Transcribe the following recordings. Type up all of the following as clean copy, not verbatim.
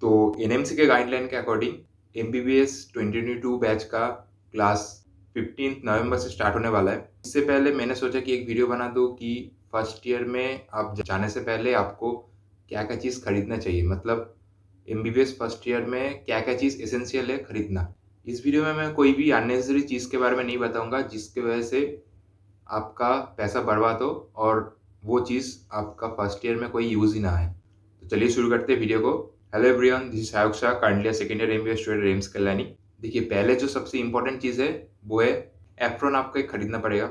तो एनएमसी के गाइडलाइन के अकॉर्डिंग एमबीबीएस 2022 बैच का क्लास 15 नवंबर से स्टार्ट होने वाला है। इससे पहले मैंने सोचा कि एक वीडियो बना दूँ कि फर्स्ट ईयर में आप जाने से पहले आपको क्या-क्या चीज़ खरीदना चाहिए। मतलब एमबीबीएस फर्स्ट ईयर में क्या-क्या चीज़ एसेंशियल है खरीदना। इस वीडियो में मैं कोई भी अननेसेसरी चीज़ के बारे में नहीं बताऊँगा जिसकी वजह से आपका पैसा बर्बाद हो और वो चीज़ आपका फर्स्ट ईयर में कोई यूज़ ही ना आए। तो चलिए शुरू करते हैं वीडियो को। Hello everyone, this is Sayuk Shah, currently second year MBA student AIIMS Kalyani. देखिए, पहले जो सबसे इम्पोर्टेंट चीज़ है वो है एप्रॉन। आपको एक खरीदना पड़ेगा।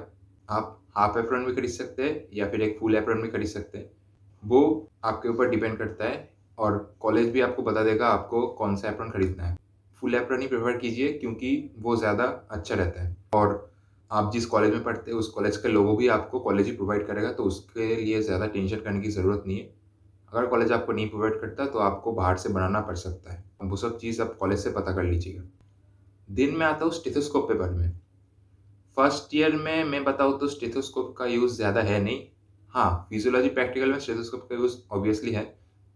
आप हाफ एप्रॉन भी खरीद सकते हैं या फिर एक फुल एप्रॉन भी खरीद सकते हैं। वो आपके ऊपर डिपेंड करता है और कॉलेज भी आपको बता देगा आपको कौन सा एप्रॉन खरीदना है। फुल एप्रॉन ही प्रेफर कीजिए क्योंकि वो ज़्यादा अच्छा रहता है और आप जिस कॉलेज में पढ़ते हैं उस कॉलेज के लोगो भी आपको कॉलेज ही प्रोवाइड करेगा, तो उसके लिए ज़्यादा टेंशन करने की ज़रूरत नहीं है। अगर कॉलेज आपको नहीं प्रोवाइड करता तो आपको बाहर से बनाना पड़ सकता है। वो सब चीज़ आप कॉलेज से पता कर लीजिएगा। दिन में आता हूँ स्टेथोस्कोप के बारे में। फर्स्ट ईयर में मैं बताऊँ तो स्टेथोस्कोप का यूज़ ज़्यादा है नहीं। हाँ, फिजियोलॉजी प्रैक्टिकल में स्टेथोस्कोप का यूज़ ऑब्वियसली है,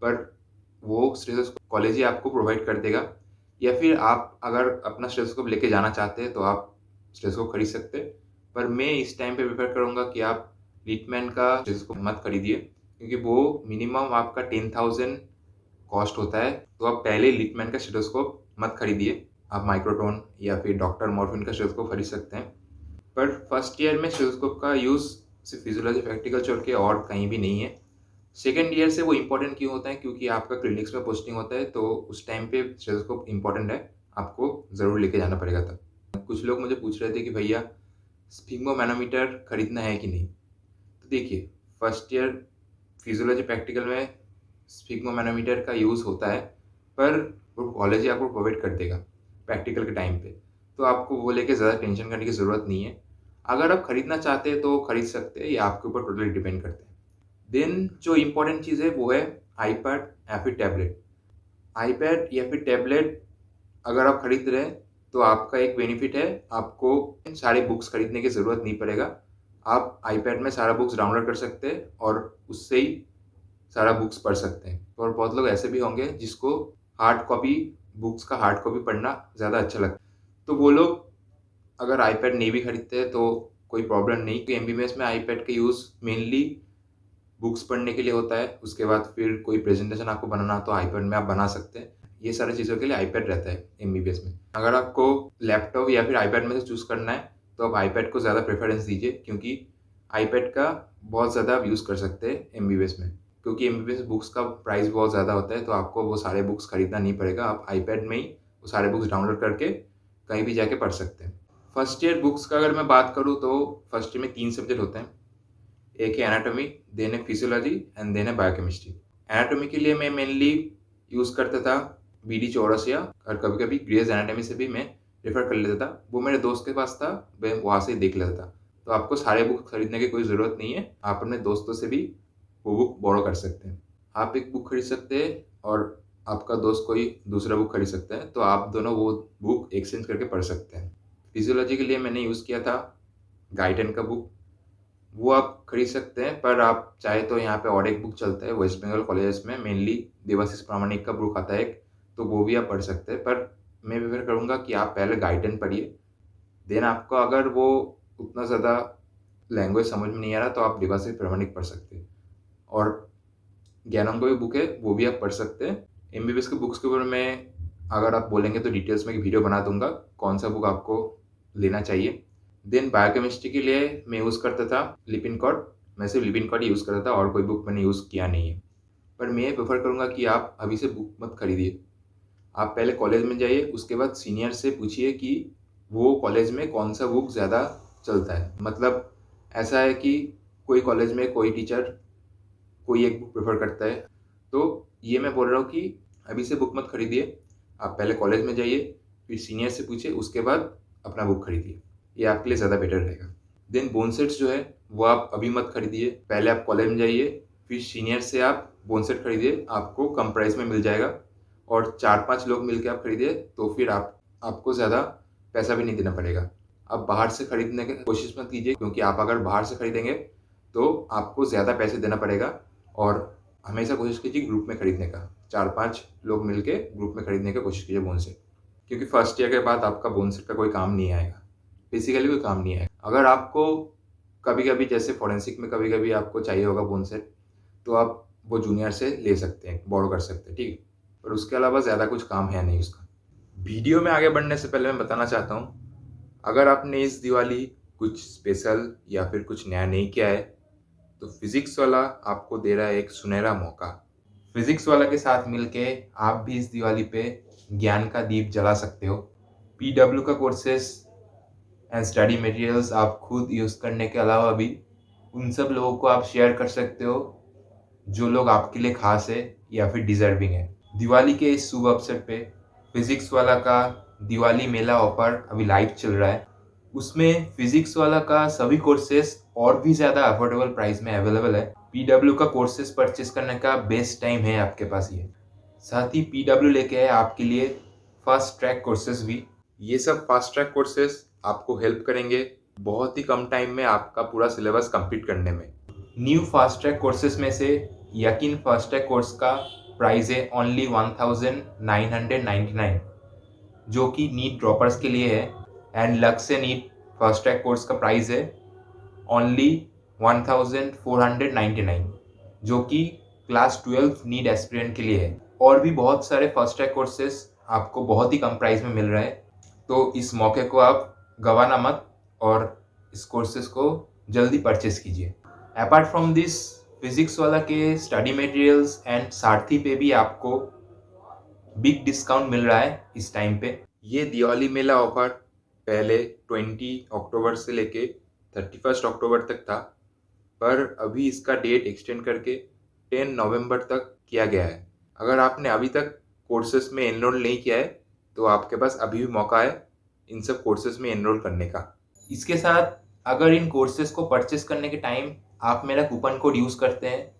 पर वो स्टेथोस्कोप कॉलेज ही आपको प्रोवाइड कर देगा या फिर आप अगर अपना स्टेथोस्कोप लेके जाना चाहते हैं तो आप स्टेथोस्कोप खरीद सकते हैं। पर मैं इस टाइम पे प्रेफ़र करूँगा कि आप लिटमैन का स्टेथोस्कोप मत खरीदिए क्योंकि वो मिनिमम आपका 10,000 कॉस्ट होता है। तो आप पहले लिटमैन का स्टेथोस्कोप मत खरीदिए। आप माइक्रोटोन या फिर डॉक्टर मॉर्फिन का स्टेथोस्कोप खरीद सकते हैं। पर फर्स्ट ईयर में स्टेथोस्कोप का यूज़ सिर्फ फिजियोलॉजी प्रैक्टिकल छोड़ के और कहीं भी नहीं है। सेकंड ईयर से वो इम्पोर्टेंट क्यों होता है? क्योंकि आपका क्लिनिक्स में पोस्टिंग होता है, तो उस टाइम पे स्टेथोस्कोप इम्पोर्टेंट है, आपको ज़रूर लेके जाना पड़ेगा तब। कुछ लोग मुझे पूछ रहे थे कि भैया स्फिग्मोमैनोमीटर खरीदना है कि नहीं? तो देखिए, फर्स्ट ईयर फिजियोलॉजी प्रैक्टिकल में स्फिग्मोमैनोमीटर का यूज़ होता है, पर वो कॉलेज ही आपको प्रोवाइड कर देगा प्रैक्टिकल के टाइम पे। तो आपको वो लेके ज़्यादा टेंशन करने की ज़रूरत नहीं है। अगर आप खरीदना चाहते हैं तो खरीद सकते हैं, ये आपके ऊपर टोटली डिपेंड करता है। देन जो इम्पोर्टेंट चीज़ है वो है आईपैड या फिर टैबलेट। आईपैड या फिर टैबलेट अगर आप खरीद रहे हैं तो आपका एक बेनिफिट है, आपको सारे बुक्स खरीदने की ज़रूरत नहीं पड़ेगा। आप आईपैड में सारा बुक्स डाउनलोड कर सकते हैं और उससे ही सारा बुक्स पढ़ सकते हैं। और बहुत लोग ऐसे भी होंगे जिसको हार्ड कॉपी बुक्स का हार्ड कॉपी पढ़ना ज़्यादा अच्छा लगता है। तो वो लोग अगर आईपैड नहीं भी खरीदते हैं तो कोई प्रॉब्लम नहीं, क्योंकि एमबीबीएस में आईपैड का यूज़ मेनली बुक्स पढ़ने के लिए होता है। उसके बाद फिर कोई प्रेजेंटेशन आपको बनाना हो तो आईपैड में आप बना सकते हैं। ये सारी चीज़ों के लिए आईपैड रहता है एमबीबीएस में। अगर आपको लैपटॉप या फिर आईपैड में से चूज़ करना है तो आप आईपैड को ज़्यादा प्रेफ़रेंस दीजिए क्योंकि आईपैड का बहुत ज़्यादा आप यूज़ कर सकते हैं एमबीबीएस में। क्योंकि एमबीबीएस बुक्स का प्राइस बहुत ज़्यादा होता है, तो आपको वो सारे बुक्स खरीदना नहीं पड़ेगा। आप आईपैड में ही वो सारे बुक्स डाउनलोड करके कहीं भी जाके पढ़ सकते हैं। फर्स्ट ईयर बुक्स का अगर मैं बात करूँ तो फर्स्ट ईयर में 3 सब्जेक्ट होते हैं। एक है एनाटॉमी, देन है फिजियोलॉजी एंड देन है बायोकेमिस्ट्री। एनाटॉमी के लिए मैं मेनली यूज़ करता था बीडी चौरसिया और कभी-कभी ग्रेज़ एनाटॉमी से भी मैं रेफ़र कर लेता था। वो मेरे दोस्त के पास था, मैं वहाँ से ही देख लेता था। तो आपको सारे बुक खरीदने की कोई ज़रूरत नहीं है, आप अपने दोस्तों से भी वो बुक बोरो कर सकते हैं। आप एक बुक खरीद सकते हैं और आपका दोस्त कोई दूसरा बुक खरीद सकता है, तो आप दोनों वो बुक एक्सचेंज करके पढ़ सकते हैं। फिजियोलॉजी के लिए मैंने यूज़ किया था गाइडन का बुक। वो आप खरीद सकते हैं, पर आप चाहे तो यहाँ पे और एक बुक चलता है वेस्ट बंगाल कॉलेजेस में, मेनली देवाशीष प्रामाणिक का बुक आता है एक, तो वो भी आप पढ़ सकते हैं। पर मैं प्रेफ़र करूँगा कि आप पहले गाइडन पढ़िए, देन आपको अगर वो उतना ज़्यादा लैंग्वेज समझ में नहीं आ रहा तो आप देवाशीष प्रामाणिक पढ़ सकते हैं। और ज्ञानम का भी बुक है, वो भी आप पढ़ सकते हैं। एमबीबीएस के बुक्स के ऊपर मैं अगर आप बोलेंगे तो डिटेल्स में एक वीडियो बना दूँगा, कौन-सा बुक आपको लेना चाहिए। देन बायोकेमिस्ट्री के लिए मैं यूज़ करता था लिपिनकॉर्ड। मैं सिर्फ़ लिपिनकॉर्ड ही यूज़ करता था और कोई बुक मैंने यूज़ किया नहीं है। पर मैं प्रेफ़र करूँगा कि आप अभी से बुक मत खरीदिए। आप पहले कॉलेज में जाइए, उसके बाद सीनियर से पूछिए कि वो कॉलेज में कौन-सा बुक ज़्यादा चलता है। मतलब ऐसा है कि कोई कॉलेज में कोई टीचर कोई एक बुक प्रेफ़र करता है। तो ये मैं बोल रहा हूँ कि अभी से बुक मत खरीदिए। आप पहले कॉलेज में जाइए, फिर सीनियर से पूछिए, उसके बाद अपना बुक खरीदिए। ये आपके लिए ज़्यादा बेटर रहेगा। देन बोन सेट्स जो है, वो आप अभी मत खरीदिए। पहले आप कॉलेज में जाइए, फिर सीनियर से आप बोन सेट खरीदिए, आपको कम प्राइस में मिल जाएगा और 4-5 लोग मिलके आप खरीदिए, तो फिर आपको ज़्यादा पैसा भी नहीं देना पड़ेगा। आप बाहर से खरीदने की कोशिश मत कीजिए क्योंकि आप अगर बाहर से खरीदेंगे, तो आपको ज़्यादा पैसे देना पड़ेगा और हमेशा कोशिश कीजिए ग्रुप में खरीदने का। 4-5 लोग मिलके ग्रुप में खरीदने की कोशिश कीजिए बोन सेट, क्योंकि फर्स्ट ईयर के बाद आपका बोन सेट का कोई काम नहीं आएगा, बेसिकली कोई काम नहीं आएगा। अगर आपको कभी-कभी जैसे फॉरेंसिक में कभी-कभी आपको चाहिए होगा बोन सेट, तो आप वो जूनियर से ले सकते हैं, बोरो कर सकते हैं, ठीक है? पर उसके अलावा ज़्यादा कुछ काम है नहीं उसका। वीडियो में आगे बढ़ने से पहले मैं बताना चाहता हूँ, अगर आपने इस दिवाली कुछ स्पेशल या फिर कुछ नया नहीं किया है, तो फिजिक्स वाला आपको दे रहा है एक सुनहरा मौका। फिजिक्स वाला के साथ मिलके आप भी इस दिवाली पे ज्ञान का दीप जला सकते हो। पीडब्ल्यू का कोर्सेस एंड स्टडी मटेरियल्स आप खुद यूज़ करने के अलावा भी उन सब लोगों को आप शेयर कर सकते हो जो लोग आपके लिए खास है या फिर डिजर्विंग है। दिवाली के इस शुभ अवसर पे फिजिक्स वाला का दिवाली मेला ऑफर अभी लाइव चल रहा है। उसमें फिजिक्स वाला का सभी कोर्सेस और भी ज़्यादा अफोर्डेबल प्राइस में अवेलेबल है। पीडब्ल्यू का कोर्सेस परचेस करने का बेस्ट टाइम है आपके पास ये। साथ ही पीडब्ल्यू लेके है आपके लिए फास्ट ट्रैक कोर्सेस भी। ये सब फास्ट ट्रैक कोर्सेस आपको हेल्प करेंगे बहुत ही कम टाइम में आपका पूरा सिलेबस कंप्लीट करने में। न्यू फास्ट ट्रैक कोर्सेस में से यकीन फास्ट ट्रैक कोर्स का प्राइस है ओनली 1999, जो कि नीट ड्रॉपर्स के लिए है। एंड लक्स से नीट फास्ट ट्रैक कोर्स का प्राइस है ओनली 1499, जो कि क्लास 12 नीट एस्पिरेंट के लिए है। और भी बहुत सारे फास्ट ट्रैक कोर्सेस आपको बहुत ही कम प्राइस में मिल रहा है, तो इस मौके को आप गंवाना मत और इस कोर्सेज को जल्दी परचेस कीजिए। अपार्ट फ्रॉम दिस, फिजिक्स वाला के स्टडी मटेरियल्स एंड सारथी पे भी आपको बिग डिस्काउंट मिल रहा है इस टाइम पे। ये दिवाली मेला ऑफर पहले 20 अक्टूबर से लेके 31 अक्टूबर तक था, पर अभी इसका डेट एक्सटेंड करके 10 नवंबर तक किया गया है। अगर आपने अभी तक कोर्सेज में एनरोल नहीं किया है, तो आपके पास अभी भी मौका है इन सब कोर्सेज में एनरोल करने का। इसके साथ अगर इन कोर्सेज को परचेस करने के टाइम आप मेरा कूपन कोड यूज़ करते हैं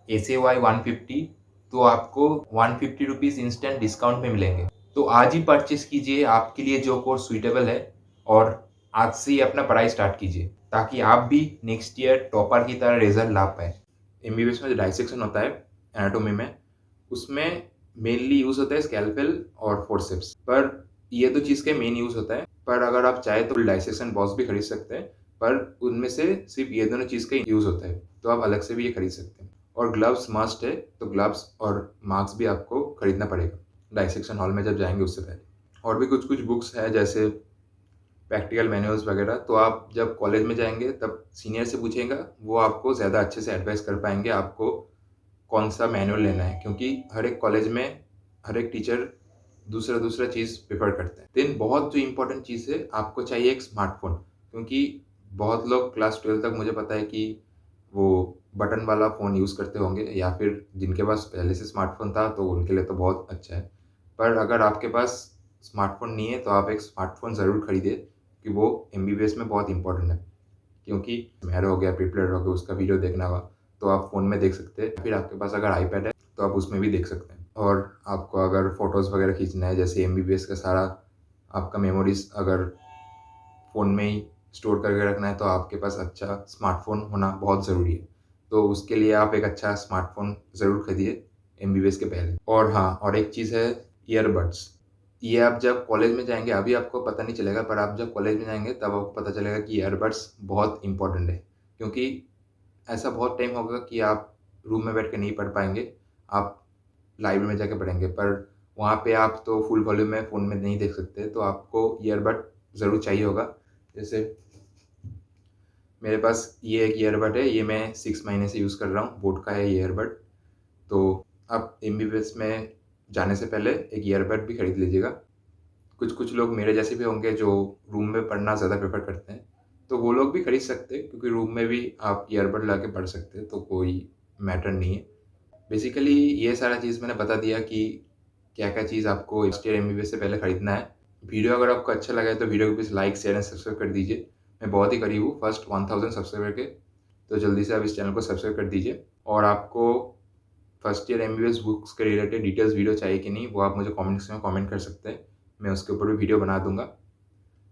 SAY150, तो आपको 150 रुपीज़ इंस्टेंट डिस्काउंट में मिलेंगे। तो आज ही परचेस कीजिए आपके लिए जो कोर्स सुइटेबल है, और आज से ही अपना पढ़ाई स्टार्ट कीजिए ताकि आप भी नेक्स्ट ईयर टॉपर की तरह रिजल्ट ला पाए। MBBS में जो डाइसेक्शन होता है एनाटोमी में, उसमें मेनली यूज़ होता है स्कैल्पेल और फोर्सेप्स, पर ये तो चीज़ के मेन यूज़ होता है। पर अगर आप चाहे तो डाइसेक्शन बॉक्स भी खरीद सकते हैं, पर उनमें से सिर्फ ये दोनों चीज़ का यूज़ होता है, तो आप अलग से भी ये खरीद सकते हैं। और ग्लव्स मस्ट है, तो ग्लव्स और मास्क भी आपको खरीदना पड़ेगा डाइसेक्शन हॉल में जब जाएंगे उससे पहले। और भी कुछ कुछ बुक्स है जैसे प्रैक्टिकल मैनुअल्स वगैरह, तो आप जब कॉलेज में जाएंगे तब सीनियर से पूछेगा, वो आपको ज़्यादा अच्छे से एडवाइस कर पाएंगे आपको कौन सा मैनुअल लेना है, क्योंकि हर एक कॉलेज में हर एक टीचर दूसरा दूसरा चीज़ प्रेफर करते हैं। देन बहुत जो इम्पोर्टेंट चीज़ है, आपको चाहिए एक स्मार्टफोन, क्योंकि बहुत लोग क्लास 12 तक मुझे पता है कि वो बटन वाला फ़ोन यूज़ करते होंगे, या फिर जिनके पास पहले से स्मार्टफोन था तो उनके लिए तो बहुत अच्छा है। पर अगर आपके पास स्मार्टफोन नहीं है, तो आप एक स्मार्टफोन ज़रूर खरीदिए, कि वो MBBS में बहुत इंपॉर्टेंट है। क्योंकि मैरो हो गया, प्रिपलेट हो गया, उसका वीडियो देखना हुआ तो आप फ़ोन में देख सकते हैं, फिर आपके पास अगर आईपैड है तो आप उसमें भी देख सकते हैं। और आपको अगर फ़ोटोज़ वगैरह खींचना है, जैसे MBBS का सारा आपका मेमोरीज अगर फ़ोन में ही स्टोर करके रखना है, तो आपके पास अच्छा स्मार्टफोन होना बहुत ज़रूरी है। तो उसके लिए आप एक अच्छा स्मार्टफोन ज़रूर खरीदिए MBBS के पहले। और हाँ, और एक चीज़ है ईयरबड्स। ये आप जब कॉलेज में जाएंगे अभी आपको पता नहीं चलेगा, पर आप जब कॉलेज में जाएंगे तब आपको पता चलेगा कि ईयरबड्स बहुत इंपॉर्टेंट है। क्योंकि ऐसा बहुत टाइम होगा कि आप रूम में बैठ के नहीं पढ़ पाएंगे, आप लाइब्रेरी में जाके पढ़ेंगे, पर वहाँ पे आप तो फुल वॉल्यूम में फ़ोन में नहीं देख सकते, तो आपको ईयरबड ज़रूर चाहिए होगा। जैसे मेरे पास ये एक ईयरबड है, ये मैं 6 महीने से यूज़ कर रहा हूँ, बोट का है ये ईयरबड। तो आप MBBS में जाने से पहले एक ईयरबड भी खरीद लीजिएगा। कुछ कुछ लोग मेरे जैसे भी होंगे जो रूम में पढ़ना ज़्यादा प्रेफर करते हैं, तो वो लोग भी खरीद सकते हैं, क्योंकि रूम में भी आप ईयरबड ला के पढ़ सकते हैं, तो कोई मैटर नहीं है। बेसिकली ये सारा चीज़ मैंने बता दिया कि क्या क्या चीज़ आपको फर्स्ट ईयर MBBS से पहले खरीदना है। वीडियो अगर आपको अच्छा लगा है तो वीडियो को please like, share and subscribe कर दीजिए। मैं बहुत ही करीब हूँ फर्स्ट 1000 सब्सक्राइबर के, तो जल्दी से आप इस चैनल को सब्सक्राइब कर दीजिए। और आपको फर्स्ट ईयर MBBS बुक्स के रिलेटेड डिटेल्स वीडियो चाहिए कि नहीं, वो आप मुझे कमेंट सेक्शन में कमेंट कर सकते हैं, मैं उसके ऊपर भी वीडियो बना दूंगा।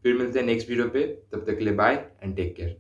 फिर मिलते हैं नेक्स्ट वीडियो पे, तब तक के लिए बाय एंड टेक केयर।